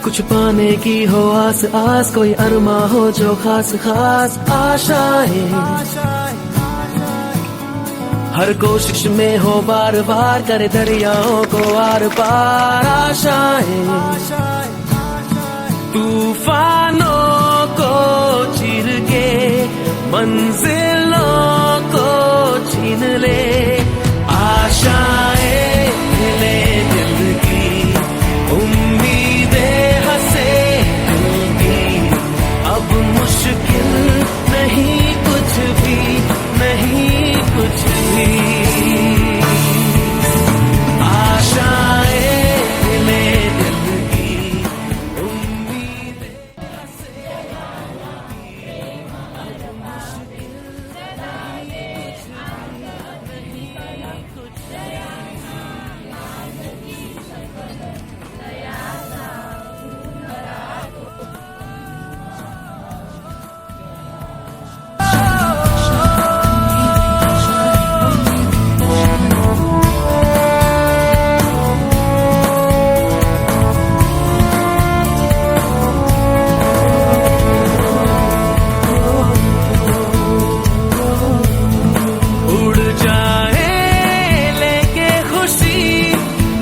कुछ पाने की हो आस आस, कोई अरमा हो जो खास खास आशाएं, हर कोशिश में हो बार बार करे दरियाओं को आर पार आशाएं, तूफानों को चीर के मंजिलों को छीन ले, आशाएं ले दिल की, उम्मीदें हंसे दिल की, अब मुश्किल नहीं कुछ भी, नहीं कुछ भी, आशाएं ले दिल की, उम्मीदें हंसे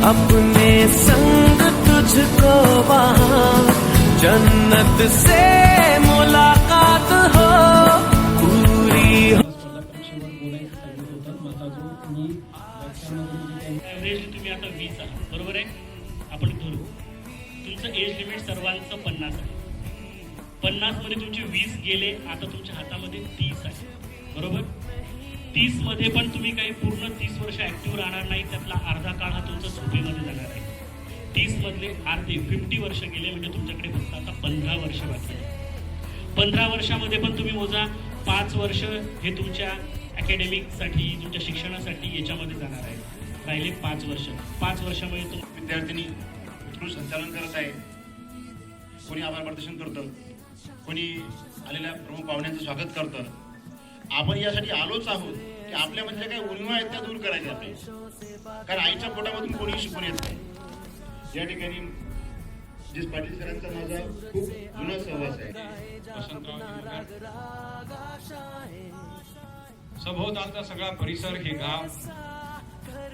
अपने संग तुझको वहाँ जन्नत से मुलाकात हो पूरी हो। ॲव्हरेज तुम्ही आता 20 आहात, बरोबर आहे? आपण धरू तुमचं एज लिमिट सर्वांचं 50 आहे. 50 मध्ये तुमचे 20 गेले, आता तुमच्या हातामध्ये 30 आहे, बरोबर? 30 मध्ये पण तुम्ही काही पूर्ण 30 वर्ष ऍक्टिव्ह राहणार नाही, त्यातला अर्धा काळ हा तुमचा झोपेमध्ये जाणार आहे. 30 मधले अर्धे 50 वर्ष गेले, म्हणजे तुमच्याकडे फक्त आता 15 वर्ष बाकी आहे. 15 वर्षामध्ये पण तुम्ही मोजा, 5 वर्ष हे तुमच्या अकॅडमिकसाठी, तुमच्या शिक्षणासाठी याच्यामध्ये जाणार आहे. राहिले 5 वर्ष. 5 वर्षामध्ये तुम्ही विद्यार्थिनी उत्कृष्ट संचालन करत आहे, कोणी आभार प्रदर्शन करतं, कोणी आलेल्या प्रमुख पाहुण्यांचं स्वागत करतं. आपण यासाठी आलोच आहोत की आपल्यामध्ये काही उणिवा आहेत त्या दूर करायच्या आपल्या, कारण आईच्या पोटामधून कोणी शिकून येत नाही. या ठिकाणी जिस पाटील सरांचा माझा खूप जुना सहवास आहे. सभोवतालचा सगळा परिसर, हे गाव,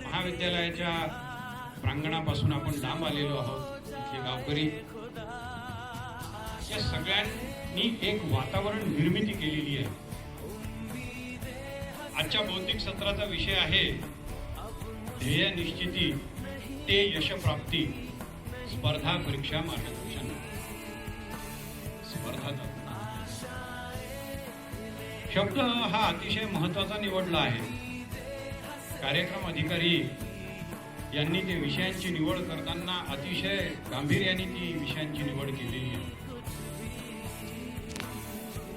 महाविद्यालयाच्या प्रांगणापासून आपण लांब आलेलो आहोत. इथले गावकरी या सगळ्यांनी एक वातावरण निर्मिती केलेली आहे. आजच्या बौद्धिक सत्राचा विषय आहे ध्येय निश्चिती ते यशप्राप्ती, स्पर्धा परीक्षा मार्गदर्शन. स्पर्धा शब्द हा अतिशय महत्वाचा निवडला आहे. कार्यक्रम अधिकारी यांनी ते विषयांची निवड करताना अतिशय गांभीर्याने ती विषयांची निवड केलेली आहे.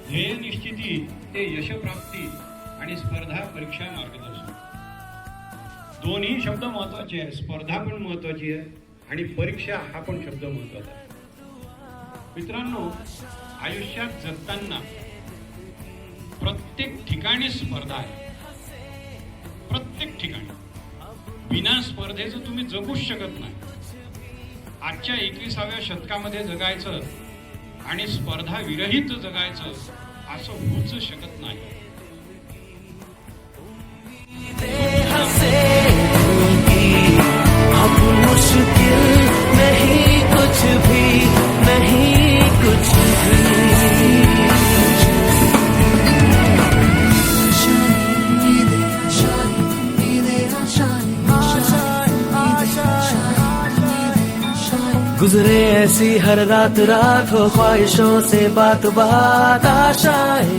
ध्येय निश्चिती ते यशप्राप्ती आणि स्पर्धा परीक्षा मार्गदर्शन, दोन्ही शब्द महत्वाचे आहे. स्पर्धा पण महत्वाची आहे आणि परीक्षा हा पण शब्द महत्वाचा आहे. मित्रांनो, आयुष्यात जगताना प्रत्येक ठिकाणी स्पर्धा आहे. प्रत्येक ठिकाणी बिना स्पर्धेचं तुम्ही जगूच शकत नाही. आजच्या 21व्या शतकामध्ये जगायचं आणि स्पर्धा विरहित जगायचं असं होऊच शकत नाही. अब मुश्किल नहीं कुछ भी, नहीं कुछ भी, गुजरे ऐसी हर रात रात हो ख्वाहिशों से बात बात आशाएं,